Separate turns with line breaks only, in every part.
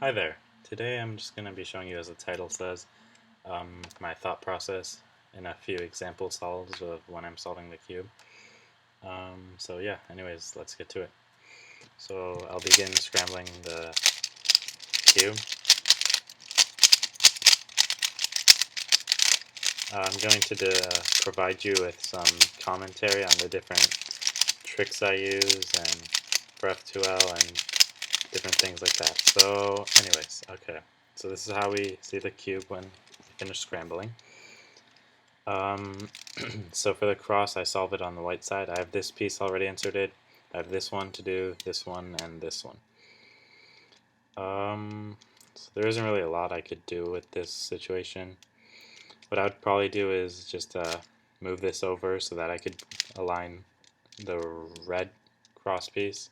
Hi there. Today I'm just going to be showing you, as the title says, my thought process in a few example solves of when I'm solving the cube. So yeah, anyways, let's get to it. So I'll begin scrambling the cube. I'm going to provide you with some commentary on the different tricks I use and for F2L and different things like that. So anyways, okay. So this is how we see the cube when we finish scrambling. So for the cross, I solve it on the white side. I have this piece already inserted. I have this one to do, this one, and this one. So there isn't really a lot I could do with this situation. What I would probably do is just move this over so that I could align the red cross piece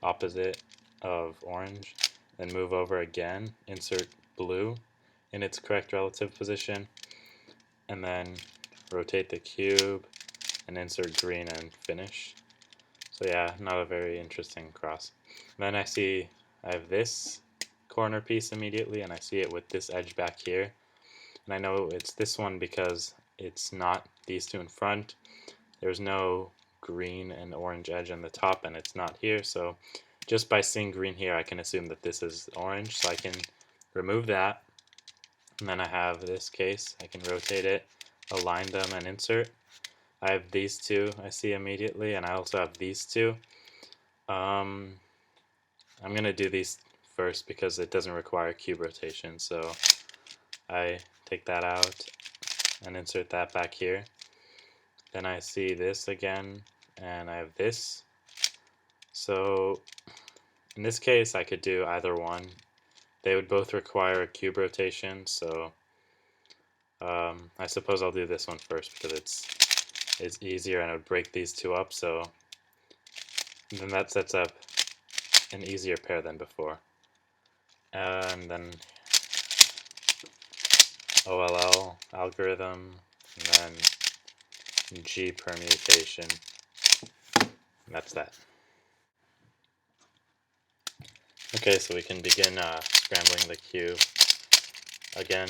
opposite of orange, then move over again, insert blue in its correct relative position, and then rotate the cube and insert green and finish. So yeah, not a very interesting cross. Then I have this corner piece immediately, and I see it with this edge back here. And I know it's this one because it's not these two in front. There's no green and orange edge on the top, and it's not here. So just by seeing green here, I can assume that this is orange. So I can remove that. And then I have this case. I can rotate it, align them, and insert. I have these two I see immediately, and I also have these two. I'm going to do these first because it doesn't require cube rotation, so I take that out and insert that back here. Then I see this again, and I have this. So in this case, I could do either one. They would both require a cube rotation, so I suppose I'll do this one first because it's easier and it would break these two up, so then that sets up an easier pair than before. And then OLL algorithm, and then G permutation. That's that. Okay, so we can begin scrambling the cube again.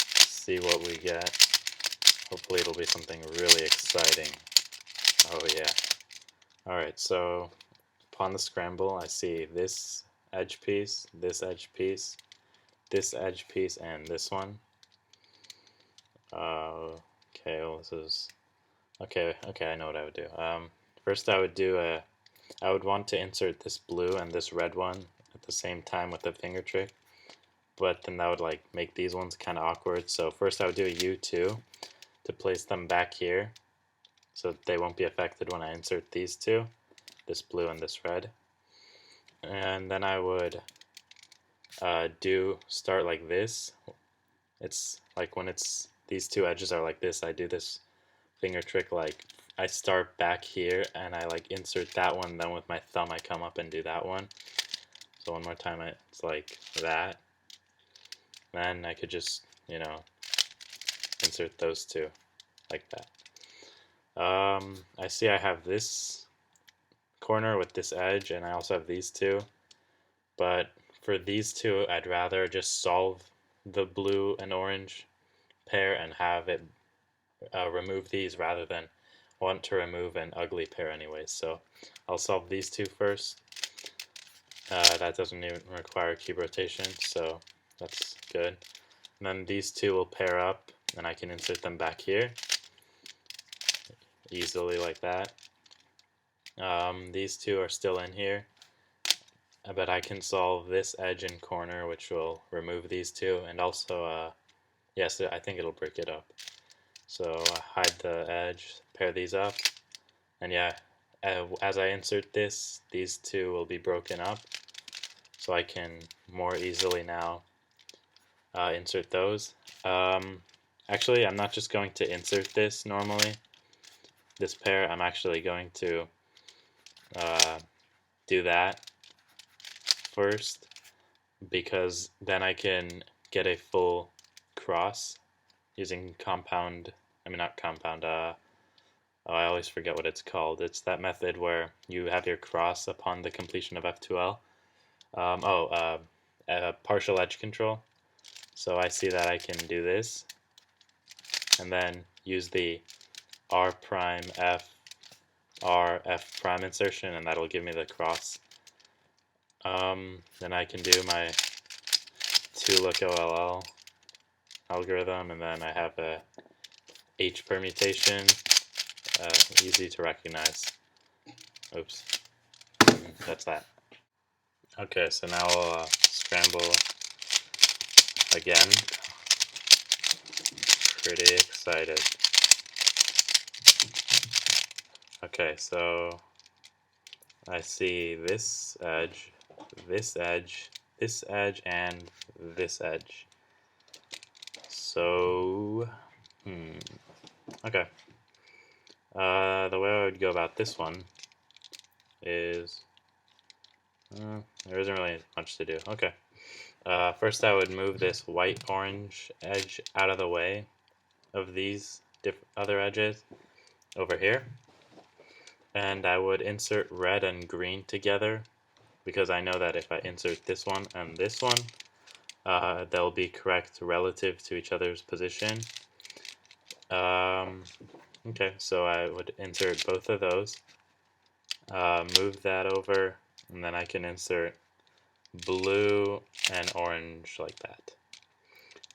See what we get. Hopefully it'll be something really exciting. Oh yeah. Alright, so upon the scramble I see this edge piece, this edge piece, this edge piece, and this one. Okay, well this is... Okay, I know what I would do. First I would want to insert this blue and this red one at the same time with the finger trick, but then that would like make these ones kind of awkward. So first I would do a U2 to place them back here so they won't be affected when I insert these two, this blue and this red. And then I would start like this. It's like when these two edges are like this, I do this finger trick like I start back here and I like insert that one, then with my thumb I come up and do that one. So one more time it's like that. Then I could just, insert those two like that. I see I have this corner with this edge and I also have these two. But for these two, I'd rather just solve the blue and orange pair and have it remove these rather than want to remove an ugly pair anyways. So I'll solve these two first. That doesn't even require cube rotation, so that's good. And then these two will pair up, and I can insert them back here easily like that. These two are still in here, but I can solve this edge and corner, which will remove these two, and also, yes, I think it'll break it up. So hide the edge, pair these up, and yeah, as I insert this, these two will be broken up, so I can more easily now insert those. Actually, I'm not just going to insert this normally, this pair, I'm actually going to do that first, because then I can get a full cross using compound, not compound, oh, I always forget what it's called. It's that method where you have your cross upon the completion of F2L. partial edge control. So I see that I can do this, and then use the R prime F R F prime insertion, and that'll give me the cross. Then I can do my 2-look OLL algorithm, and then I have a H permutation, easy to recognize. Oops, that's that. Okay, so now I'll scramble again. Pretty excited. Okay, so I see this edge, this edge, this edge, and this edge. So, okay. The way I would go about this one is, there isn't really much to do. Okay. First I would move this white-orange edge out of the way of these other edges over here. And I would insert red and green together, because I know that if I insert this one and this one, they'll be correct relative to each other's position. Okay, so I would insert both of those, move that over, and then I can insert blue and orange like that.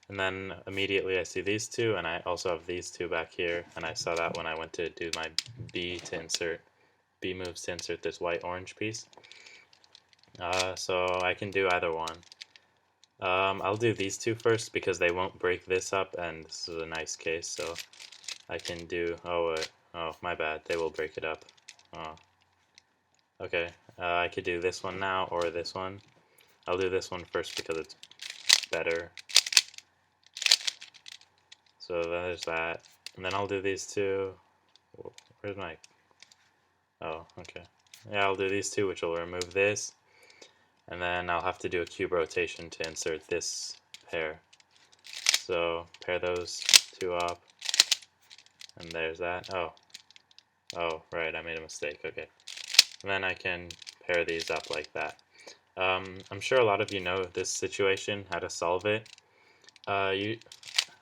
And then immediately I see these two, and I also have these two back here, and I saw that when I went to do my B moves to insert this white-orange piece. So I can do either one. I'll do these two first because they won't break this up, and this is a nice case, so I can do, oh my bad, they will break it up. Oh. Okay, I could do this one now, or this one. I'll do this one first because it's better. So there's that, and then I'll do these two. Where's my, oh, okay. Yeah, I'll do these two, which will remove this, and then I'll have to do a cube rotation to insert this pair. So pair those two up, and there's that. Oh, right, I made a mistake. Okay, and then I can pair these up like that. I'm sure a lot of you know this situation, how to solve it. You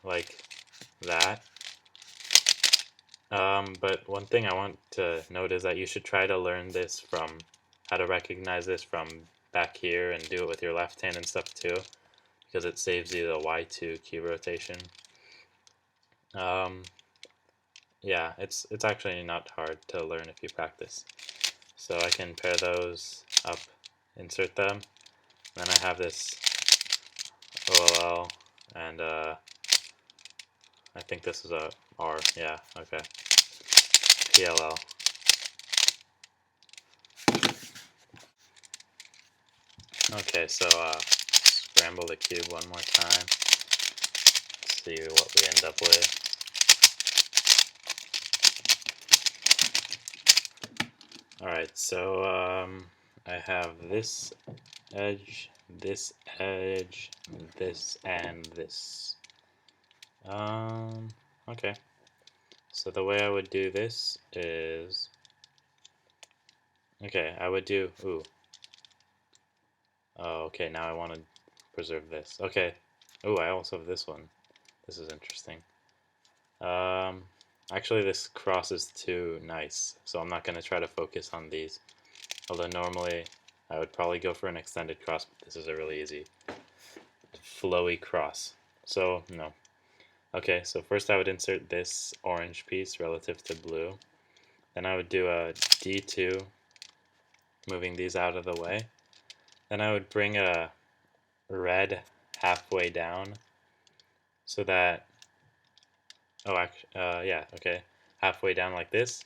like that. But one thing I want to note is that you should try to learn this from how to recognize this from back here and do it with your left hand and stuff too, because it saves you the Y2 cube rotation. Yeah, it's actually not hard to learn if you practice. So I can pair those up, insert them, then I have this OLL, and I think this is a R, yeah, okay, PLL. Okay, so scramble the cube one more time, see what we end up with. Alright, so I have this edge, this, and this. Okay. So the way I would do this is, okay, I would do, oh, okay, now I want to preserve this. Okay. I also have this one. This is interesting. Actually this cross is too nice, so I'm not going to try to focus on these. Although normally I would probably go for an extended cross, but this is a really easy flowy cross. So, no. Okay, so first I would insert this orange piece relative to blue. Then I would do a D2, moving these out of the way. Then I would bring a red halfway down so that, yeah, okay, halfway down like this.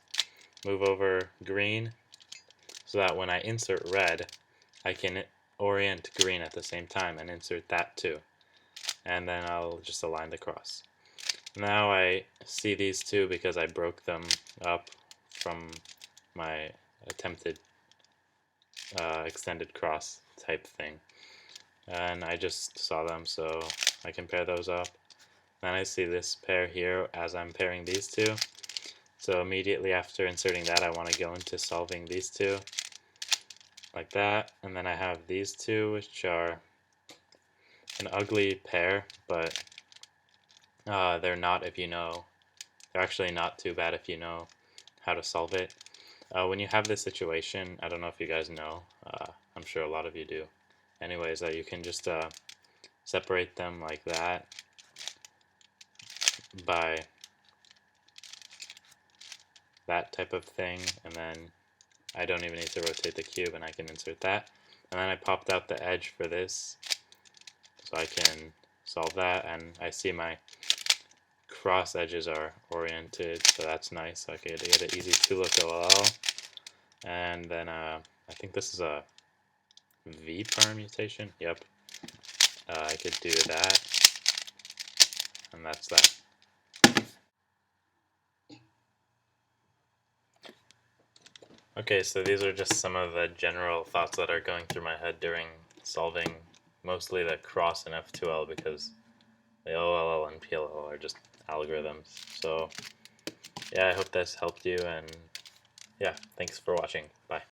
Move over green so that when I insert red, I can orient green at the same time and insert that too. And then I'll just align the cross. Now I see these two because I broke them up from my attempted extended cross type thing. And I just saw them, so I can pair those up. Then I see this pair here as I'm pairing these two. So immediately after inserting that, I want to go into solving these two. like that, and then I have these two, which are an ugly pair, but they're not if you know. They're actually not too bad if you know how to solve it. When you have this situation, I don't know if you guys know, I'm sure a lot of you do. Anyways, you can just separate them like that by that type of thing, and then I don't even need to rotate the cube, and I can insert that. And then I popped out the edge for this, so I can solve that, and I see my cross edges are oriented, so that's nice. So I could get an easy 2-look OLL, and then I think this is a V permutation. Yep, I could do that, and that's that. Okay, so these are just some of the general thoughts that are going through my head during solving mostly the cross and F2L, because the OLL and PLL are just algorithms. So yeah, I hope this helped you, and yeah, thanks for watching. Bye.